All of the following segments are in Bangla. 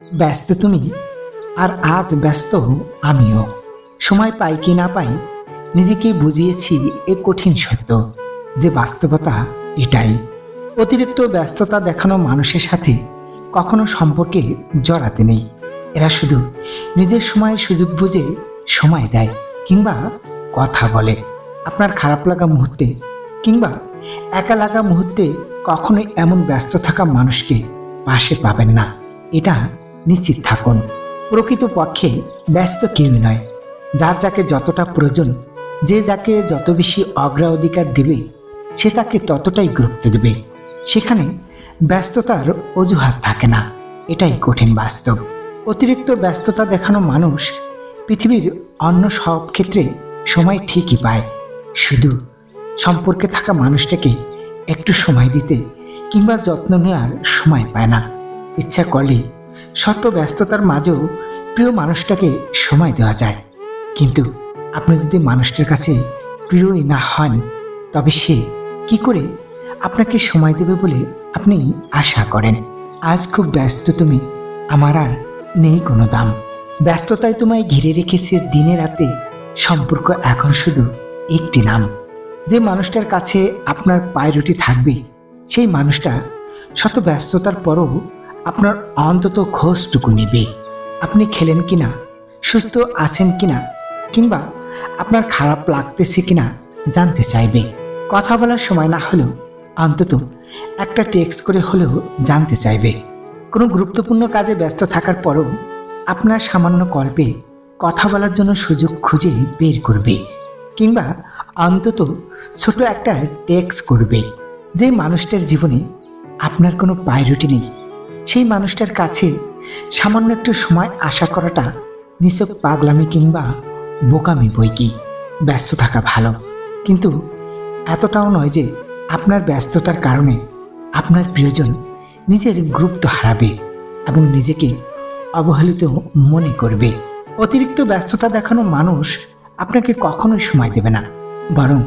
ব্যস্ত তুমি, আর আজ ব্যস্ত আমিও। সময় পাই কি না পাই, নিজেকে বুঝিয়েছি এ কঠিন সত্য যে বাস্তবতা এটাই। অতিরিক্ত ব্যস্ততা দেখানো মানুষের সাথে কখনো সম্পর্কে জড়াতে নেই। এরা শুধু নিজের সময় সুযোগ বুঝে সময় দেয় কিংবা কথা বলে। আপনার খারাপ লাগা মুহূর্তে কিংবা একা লাগা মুহূর্তে কখনোই এমন ব্যস্ত থাকা মানুষকে পাশে পাবেন না, এটা নিশ্চিত থাকুন। প্রকৃতপক্ষে ব্যস্ত কেউই নয়, যার যাকে যতটা প্রয়োজন, যে যাকে যত বেশি অগ্রাধিকার দেবে সে তাকে ততটাই গুরুত্ব দেবে। সেখানে ব্যস্ততার অজুহাত থাকে না, এটাই কঠিন বাস্তব। অতিরিক্ত ব্যস্ততা দেখানো মানুষ পৃথিবীর অন্য সব ক্ষেত্রে সময় ঠিকই পায়, শুধু সম্পর্কে থাকা মানুষটাকে একটু সময় দিতে কিংবা যত্ন নেওয়ার সময় পায় না। ইচ্ছা করলে শত ব্যস্ততার মাঝেও প্রিয় মানুষটাকে সময় দেওয়া যায়, কিন্তু আপনি যদি মানুষটার কাছে প্রিয়ই না হন, তবে সে কি করে আপনাকে সময় দেবে বলে আপনি আশা করেন? আজ খুব ব্যস্ত তুমি, আমার আর নেই কোনো দাম। ব্যস্ততায় তোমায় ঘিরে রেখেছে দিনে রাতে, সম্পর্ক এখন শুধু একটি নাম। যে মানুষটার কাছে আপনার প্রায়োরিটি থাকবে, সেই মানুষটা শত ব্যস্ততার পরও আপনার অন্তত খোঁজটুকু নেবে। আপনি খেলেন কিনা, সুস্থ আছেন কিনা, কিংবা আপনার খারাপ লাগতেছে কিনা জানতে চাইবে। কথা বলার সময় না হলেও অন্তত একটা টেক্সট করে হলেও জানতে চাইবে। কোনো গুরুত্বপূর্ণ কাজে ব্যস্ত থাকার পরও আপনার সামান্য গল্পে কথা বলার জন্য সুযোগ খুঁজে বের করবে, কিংবা অন্তত ছোট একটা টেক্সট করবে। যে মানুষটার জীবনে আপনার কোনো প্রায়োরিটি নেই, সেই মানুষটার কাছে সামান্য একটু সময় আশা করাটা নিছক পাগলামি কিংবা বোকামি বই কি। ব্যস্ত থাকা ভালো, কিন্তু এতটাও নয় যে আপনার ব্যস্ততার কারণে আপনার প্রিয়জন নিজের গুরুত্ব হারাবে এবং নিজেকে অবহেলিত মনে করবে। অতিরিক্ত ব্যস্ততা দেখানো মানুষ আপনাকে কখনোই সময় দেবে না, বরং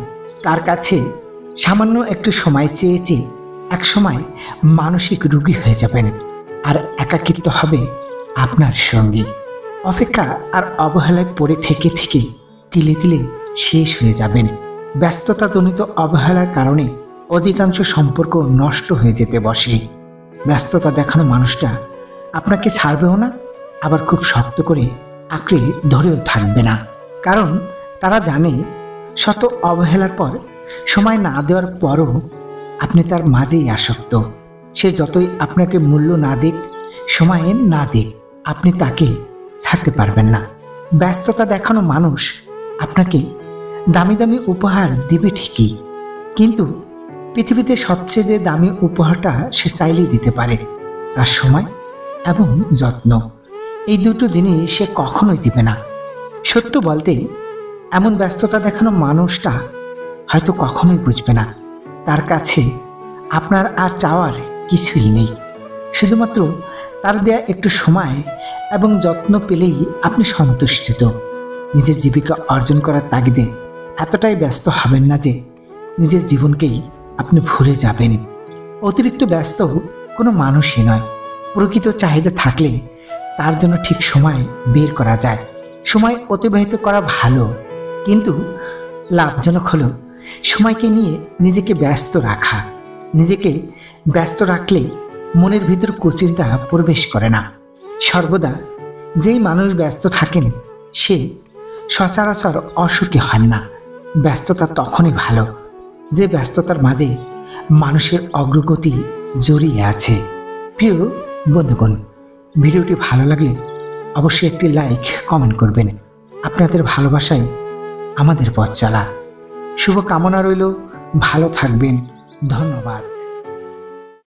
তার কাছে সামান্য একটু সময় চেয়েছে এক সময় মানসিক রোগী হয়ে যাবেন, আর একাকিত্ব হবে আপনার সঙ্গী। অপেক্ষা আর অবহেলায় পড়ে থেকে থেকে তিলে তিলে শেষ হয়ে যাবেন। ব্যস্ততাজনিত অবহেলার কারণে অধিকাংশ সম্পর্ক নষ্ট হয়ে যেতে বসে। ব্যস্ততা দেখানো মানুষটা আপনাকে ছাড়বেও না, আবার খুব শক্ত করে আঁকড়ে ধরেও থাকবে না, কারণ তারা জানে শত অবহেলার পর, সময় না দেওয়ার পরও আপনি তার মাঝেই আসক্ত। সে যতই আপনাকে মূল্য না দিক, সময় না দিক, আপনি তাকে ছাড়তে পারবেন না। ব্যস্ততা দেখানো মানুষ আপনাকে দামি দামি উপহার দিবে ঠিকই, কিন্তু পৃথিবীতে সবচেয়ে যে দামি উপহারটা সে চাইলেই দিতে পারে, তার সময় এবং যত্ন। এই দুটো জিনিস সে কখনোই দিবে না। সত্য বলতে, এমন ব্যস্ততা দেখানো মানুষটা হয়তো কখনোই বুঝবে না তার কাছে আপনার আর চাওয়ার কিছুই নেই। শুধুমাত্র তার দেয়া একটু সময় এবং যত্ন পেলেই আপনি সন্তুষ্ট। নিজের জীবিকা অর্জন করার তাগিদে এতটাই ব্যস্ত হবেন না যে নিজের জীবনকেই আপনি ভুলে যাবেন। অতিরিক্ত ব্যস্ত কোনো মানুষই নয়। প্রকৃত চাহিদা থাকলে তার জন্য ঠিক সময় বের করা যায়। সময় অতিবাহিত করা ভালো, কিন্তু লাভজনক হলো সময়কে নিয়ে নিজেকে ব্যস্ত রাখা। নিজেকে ব্যস্ত রাখলে মনের ভিতর কুচিন্তা প্রবেশ করে না। সর্বদা যেই মানুষ ব্যস্ত থাকেন সে সচরাচর অসুখী হন না। ব্যস্ততা তখনই ভালো যে ব্যস্ততার মাঝে মানুষের অগ্রগতি জড়িয়ে আছে। প্রিয় বন্ধুগণ, ভিডিওটি ভালো লাগলে অবশ্যই একটি লাইক, কমেন্ট করবেন। আপনাদের ভালোবাসায় আমাদের পথ চলা। শুভকামনা রইল, ভালো থাকবেন। ধন্যবাদ।